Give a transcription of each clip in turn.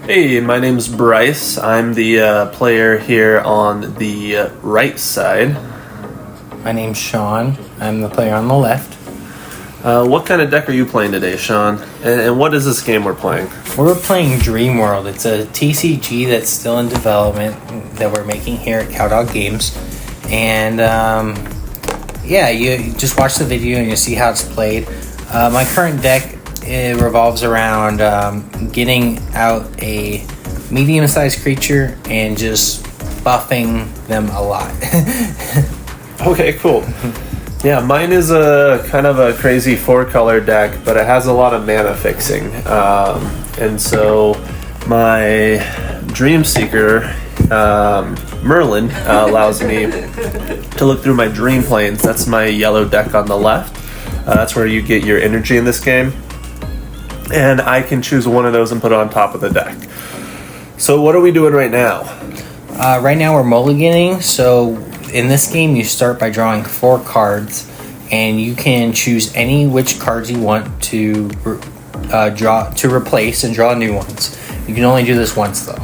Hey, my name's Bryce. I'm the player here on the right side. My name's Sean. I'm the player on the left. What kind of deck are you playing today, Sean? And what is this game we're playing? We're playing Dreamworld. It's a TCG that's still in development that we're making here at CowDogGames. And you just watch the video and you see how it's played. My current deck revolves around getting out a medium-sized creature and just buffing them a lot. Okay, cool. Yeah, mine is a kind of a crazy 4-color deck, but it has a lot of mana fixing. And so my Dreamseeker, Merlin, allows me to look through my Dream Planes. That's my yellow deck on the left. That's where you get your energy in this game. And I can choose one of those and put it on top of the deck. So what are we doing right now? Right now we're mulliganing. So in this game you start by drawing 4 cards, and you can choose any which cards you want to draw to replace and draw new ones. You can only do this once though.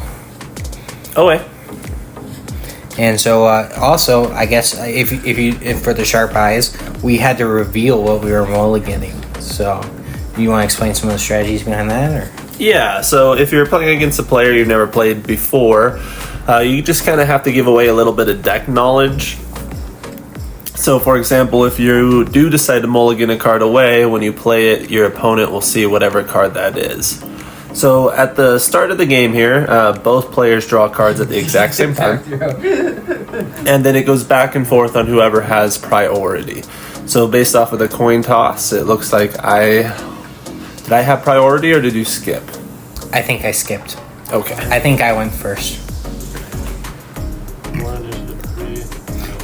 Okay. And so also, I guess if for the sharp eyes, we had to reveal what we were mulliganing. So do you want to explain some of the strategies behind that, or? Yeah, so if you're playing against a player you've never played before, you just kind of have to give away a little bit of deck knowledge. So for example, if you do decide to mulligan a card away, when you play it, your opponent will see whatever card that is. So at the start of the game here, both players draw cards at the exact same time. And then it goes back and forth on whoever has priority. So based off of the coin toss, it looks like Did I have priority or did you skip? I think I skipped. Okay. I think I went first.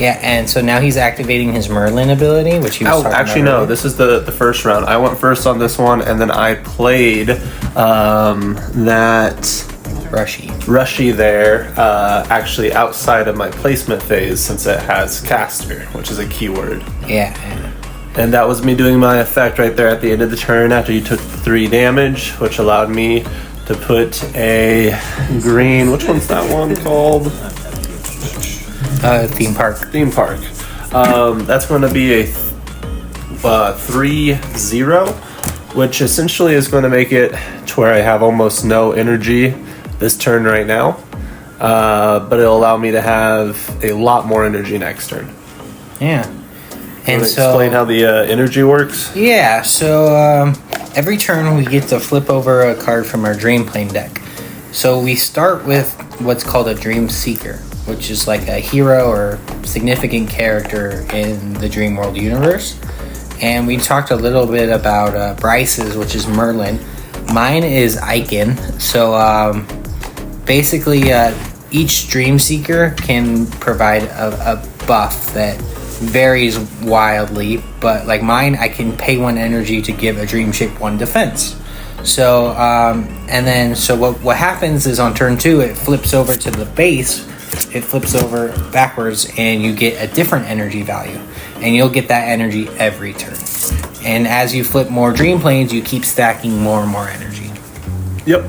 Yeah, and so now he's activating his Merlin ability, which he was talking actually about no, earlier. this is the first round. I went first on this one, and then I played that Rushy there, actually outside of my placement phase, since it has caster, which is a keyword. Yeah. And that was me doing my effect right there at the end of the turn after you took 3 damage, which allowed me to put a green... Which one's that one called? Theme Park. Theme Park. That's going to be a 3-0, which essentially is going to make it to where I have almost no energy this turn right now. But it'll allow me to have a lot more energy next turn. Yeah. And so, explain how the energy works? Yeah, so every turn we get to flip over a card from our Dream Plane deck. So we start with what's called a Dream Seeker, which is like a hero or significant character in the Dreamworld universe. And we talked a little bit about Bryce's, which is Merlin. Mine is Icon. So basically each Dream Seeker can provide a buff that varies wildly, but like mine, I can pay 1 energy to give a dream shape 1 defense. So and then so what happens is on turn 2 it flips over to the base, it flips over backwards, and you get a different energy value, and you'll get that energy every turn. And as you flip more dream planes, you keep stacking more and more energy. Yep.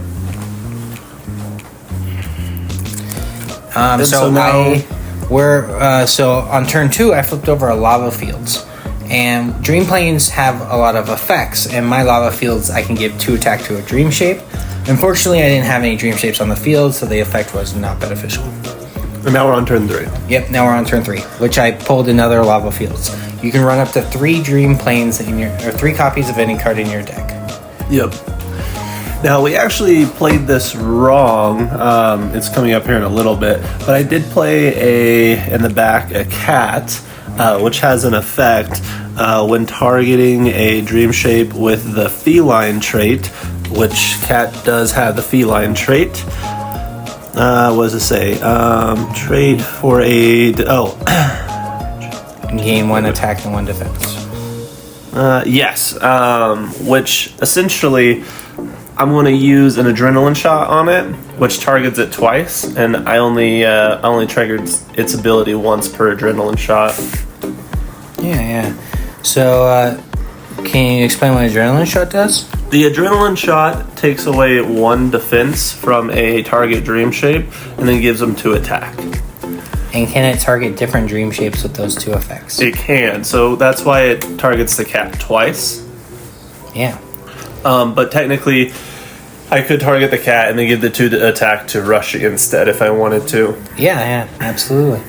So on turn 2, I flipped over a lava fields, and dream planes have a lot of effects, and my lava fields I can give 2 attack to a dream shape. Unfortunately, I didn't have any dream shapes on the field, so the effect was not beneficial. And now we're on turn 3. Yep, now we're on turn 3, which I pulled another lava fields. You can run up to 3 dream planes or 3 copies of any card in your deck. Yep. Now, we actually played this wrong. It's coming up here in a little bit. But I did play in the back, a cat, which has an effect when targeting a dream shape with the feline trait, which cat does have the feline trait. What does it say? Trait for a... Gain 1 attack and 1 defense. Yes. Which essentially... I'm going to use an adrenaline shot on it, which targets it twice, and I only triggered its ability once per adrenaline shot. Yeah. So, can you explain what adrenaline shot does? The adrenaline shot takes away 1 defense from a target dream shape and then gives them 2 attack. And can it target different dream shapes with those 2 effects? It can, so that's why it targets the cat twice. Yeah. But technically, I could target the cat and then give the 2 attack to Rushy instead if I wanted to. Yeah, absolutely.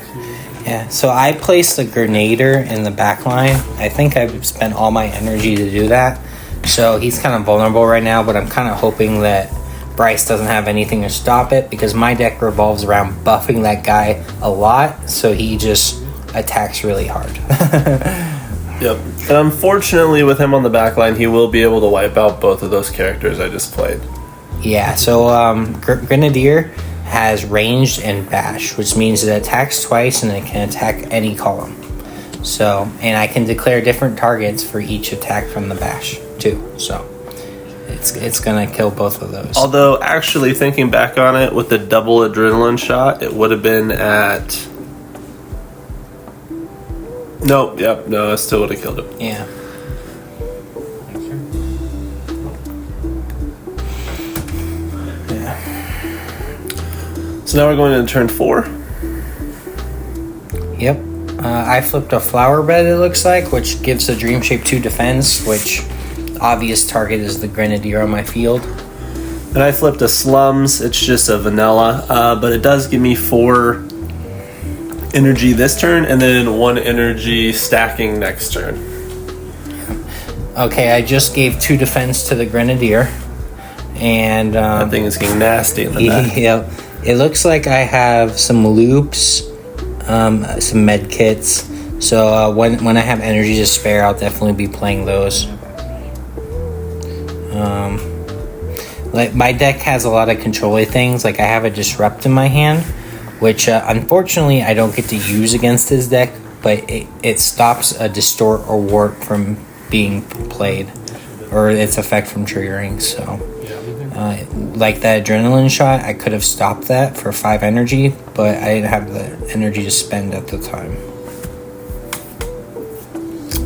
Yeah, so I placed a Grenader in the back line. I think I've spent all my energy to do that. So he's kind of vulnerable right now, but I'm kind of hoping that Bryce doesn't have anything to stop it, because my deck revolves around buffing that guy a lot, so he just attacks really hard. Yep. And unfortunately, with him on the back line, he will be able to wipe out both of those characters I just played. Yeah, so Grenadier has ranged and bash, which means it attacks twice and it can attack any column. So, and I can declare different targets for each attack from the bash too. So it's gonna kill both of those. Although, actually, thinking back on it, with the double adrenaline shot, it would have been at... Nope, yep, no, I still would have killed it. Yeah. So now we're going into turn 4. Yep. I flipped a flower bed, it looks like, which gives the dream shape 2 defense, which obvious target is the Grenadier on my field. And I flipped a slums. It's just a vanilla, but it does give me 4 energy this turn and then 1 energy stacking next turn. Okay, I just gave 2 defense to the Grenadier, and That thing is getting nasty in the back. Yep. It looks like I have some loops, some med kits. So when I have energy to spare, I'll definitely be playing those. Like my deck has a lot of control-y things. Like I have a disrupt in my hand, which unfortunately I don't get to use against his deck, but it stops a distort or warp from being played, or its effect from triggering. So like that adrenaline shot, I could have stopped that for 5 energy, but I didn't have the energy to spend at the time.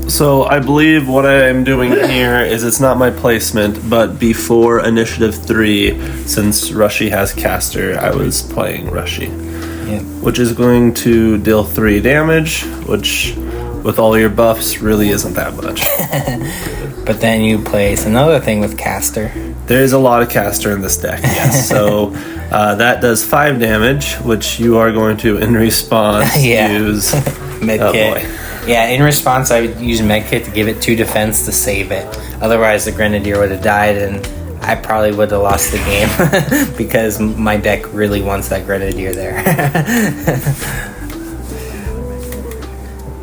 So I believe what I'm doing here is, it's not my placement, but before initiative 3, since Rushy has caster, I was playing Rushy. Yep. Which is going to deal 3 damage, which with all your buffs really isn't that much. But then you place another thing with caster. There is a lot of caster in this deck, yes. So that does 5 damage, which you are going to, in response, use Medkit. Yeah, in response, I would use Medkit to give it 2 defense to save it. Otherwise, the Grenadier would have died, and I probably would have lost the game because my deck really wants that Grenadier there.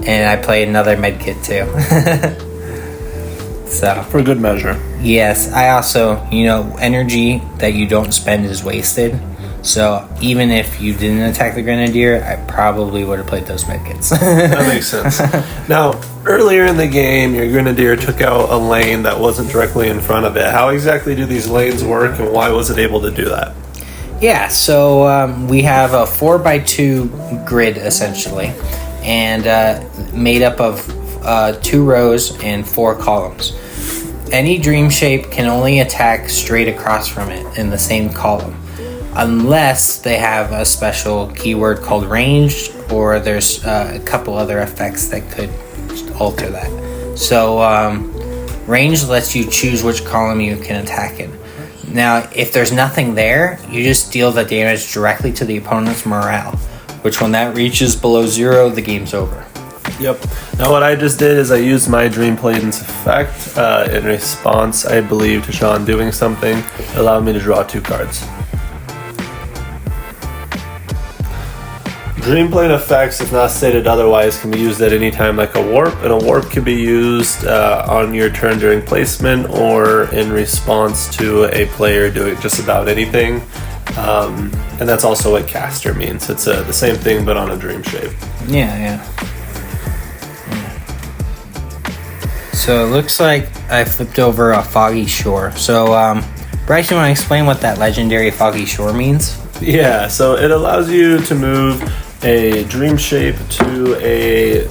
And I played another Medkit too. So for good measure. Yes, I also, energy that you don't spend is wasted. So even if you didn't attack the Grenadier, I probably would have played those medkits. That makes sense. Now, earlier in the game, your Grenadier took out a lane that wasn't directly in front of it. How exactly do these lanes work, and why was it able to do that? Yeah, so we have a 4x2 grid, essentially, and made up of 2 rows and 4 columns. Any dream shape can only attack straight across from it in the same column, unless they have a special keyword called ranged, or there's a couple other effects that could alter that. So ranged lets you choose which column you can attack in. Now, if there's nothing there, you just deal the damage directly to the opponent's morale, which when that reaches below 0, the game's over. Yep. Now what I just did is I used my Dream Playdance effect in response, I believe, to Sean doing something that allowed me to draw 2 cards. Dream Plane effects, if not stated otherwise, can be used at any time like a warp, and a warp can be used on your turn during placement or in response to a player doing just about anything. And that's also what caster means. It's the same thing but on a dream shape. Yeah. So it looks like I flipped over a Foggy Shore. So Bryce, you want to explain what that legendary Foggy Shore means? Yeah, so it allows you to move a dream shape to a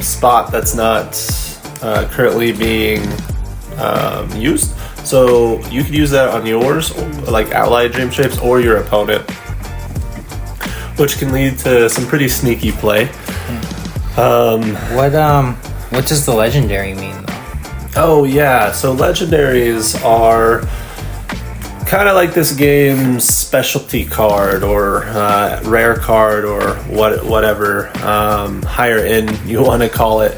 spot that's not currently being used. So you could use that on yours, like allied dream shapes, or your opponent, which can lead to some pretty sneaky play. What does the legendary mean though? Oh yeah, so legendaries are kind of like this game's specialty card or rare card or whatever higher end you want to call it.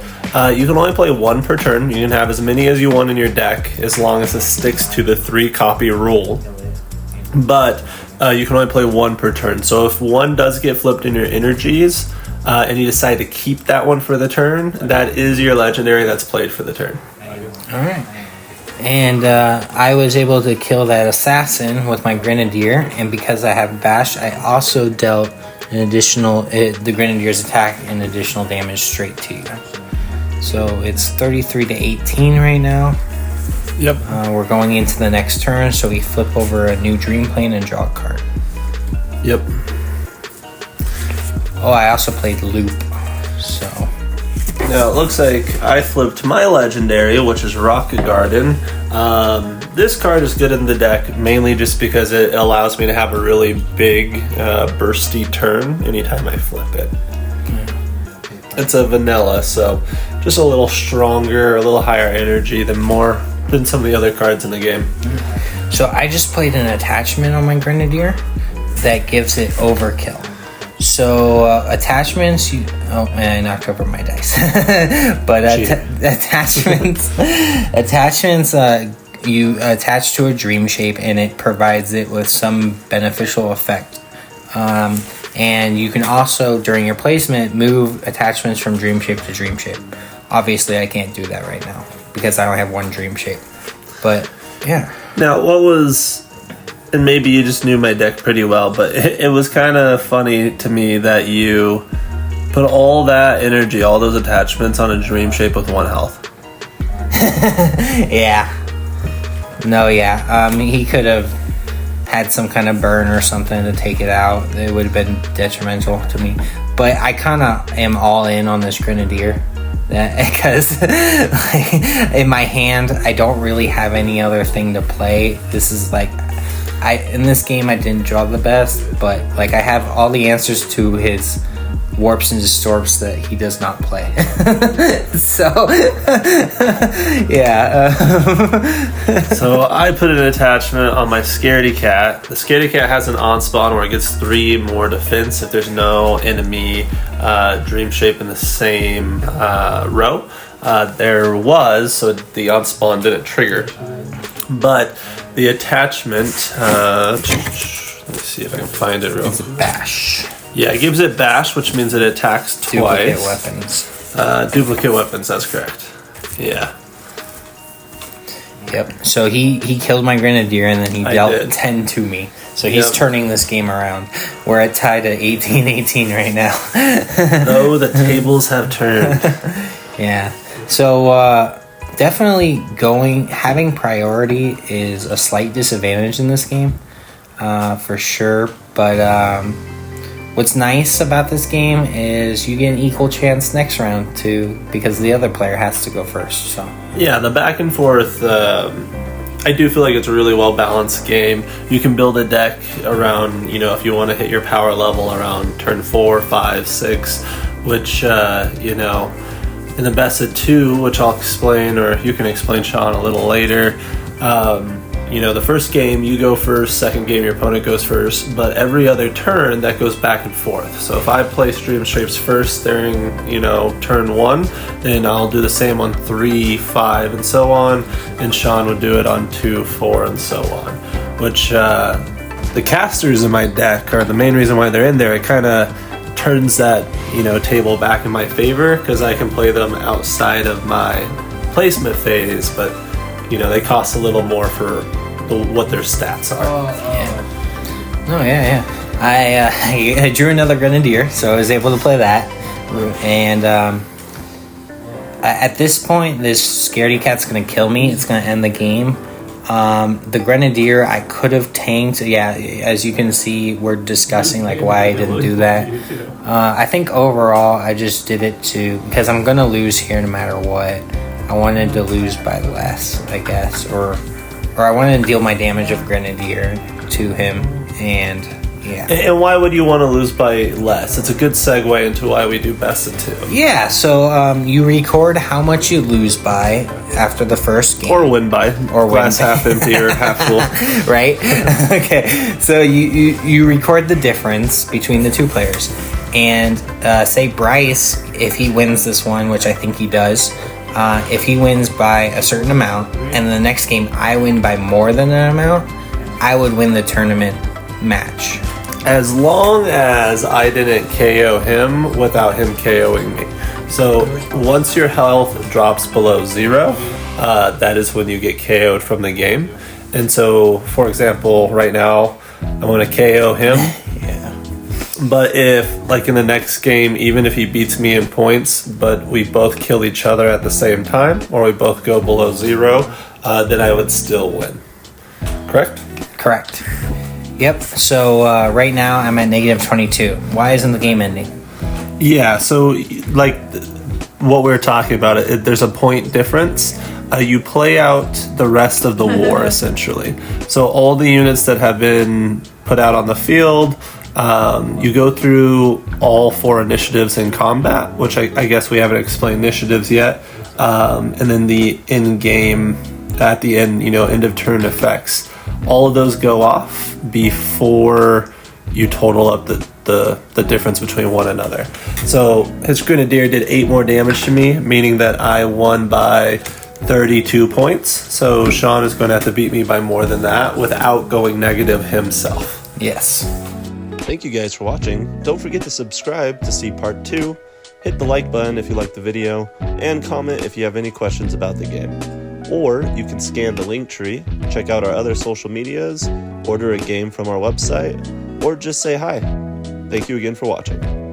You can only play one per turn. You can have as many as you want in your deck as long as it sticks to the 3 copy rule. But you can only play one per turn. So if one does get flipped in your energies and you decide to keep that one for the turn, that is your legendary that's played for the turn. Alright. And I was able to kill that assassin with my grenadier, and because I have bash, I also dealt an additional the grenadier's attack and additional damage straight to you. So it's 33 to 18 right now. Yep. We're going into the next turn, so we flip over a new dream plane and draw a card. Yep. Oh, I also played loop. So now it looks like I flipped my legendary, which is Rocket Garden. This card is good in the deck mainly just because it allows me to have a really big bursty turn anytime I flip it. It's a vanilla, so just a little stronger, a little higher energy than some of the other cards in the game. So I just played an attachment on my grenadier that gives it overkill. So attachments, I knocked over my dice. But attachments, you attach to a dream shape and it provides it with some beneficial effect. And you can also, during your placement, move attachments from dream shape to dream shape. Obviously, I can't do that right now because I only have one dream shape. But yeah. Now, and maybe you just knew my deck pretty well, but it was kind of funny to me that you put all that energy, all those attachments on a dream shape with 1 health. Yeah. No, yeah. He could have had some kind of burn or something to take it out. It would have been detrimental to me. But I kind of am all in on this grenadier. Because in my hand, I don't really have any other thing to play. This is like... in this game I didn't draw the best, but like I have all the answers to his warps and distorts that he does not play. So yeah. So I put an attachment on my Scaredy Cat. The Scaredy Cat has an on spawn where it gets 3 more defense if there's no enemy dream shape in the same row. There was, so the on spawn didn't trigger. But the attachment, let me see if I can find it real quick. Bash. Yeah, it gives it bash, which means it attacks twice. Duplicate weapons. Duplicate weapons, that's correct. Yeah. Yep. So he killed my grenadier and then he dealt 10 to me. So he's turning this game around. We're at tied at 18-18 right now. Oh, the tables have turned. Yeah. So definitely having priority is a slight disadvantage in this game, for sure. But what's nice about this game is you get an equal chance next round too, because the other player has to go first. So yeah, the back and forth. I do feel like it's a really well balanced game. You can build a deck around, if you want to hit your power level around turn 4, 5, 6, which in the best of 2, which I'll explain, or you can explain, Sean, a little later. The first game you go first, second game your opponent goes first, but every other turn that goes back and forth. So if I play Dream Shapes first during turn 1, then I'll do the same on 3, 5, and so on, and Sean would do it on 2, 4, and so on. Which the casters in my deck are the main reason why they're in there. It kind of turns that table back in my favor because I can play them outside of my placement phase, but they cost a little more for what their stats are. Yeah. Oh yeah. I drew another grenadier, so I was able to play that. And at this point, this Scaredy Cat's gonna kill me. It's gonna end the game. The grenadier I could have tanked. Yeah, as you can see, we're discussing why I didn't do that. I think overall I just did it because I'm gonna lose here no matter what. I wanted to lose by less, I guess, or or I wanted to deal my damage of Grenadier to him, and yeah. And why would you want to lose by less? It's a good segue into why we do best of 2. Yeah, so you record how much you lose by after the first game. Or win by. Or glass win by. half empty or half full. Right? Okay, so you record the difference between the two players. And say Bryce, if he wins this one, which I think he does, if he wins by a certain amount, and the next game I win by more than an amount, I would win the tournament match. As long as I didn't KO him without him KOing me. So once your health drops below 0, that is when you get KO'd from the game. And so, for example, right now, I'm going to KO him. Yeah. But if, like in the next game, even if he beats me in points, but we both kill each other at the same time, or we both go below 0, then I would still win. Correct? Correct. Yep, so right now I'm at negative 22. Why isn't the game ending? Yeah, so like what we were talking about, there's a point difference. You play out the rest of the war, essentially. So all the units that have been put out on the field, you go through all 4 initiatives in combat, which I guess we haven't explained initiatives yet. And then the in-game, at the end, end of turn effects. All of those go off before you total up the difference between one another. So his Grenadier did 8 more damage to me, meaning that I won by 32 points. So Sean is going to have to beat me by more than that without going negative himself. Yes. Thank you guys for watching. Don't forget to subscribe to see part 2. Hit the like button if you liked the video, and comment if you have any questions about the game. Or you can scan the link tree, check out our other social medias, order a game from our website, or just say hi. Thank you again for watching.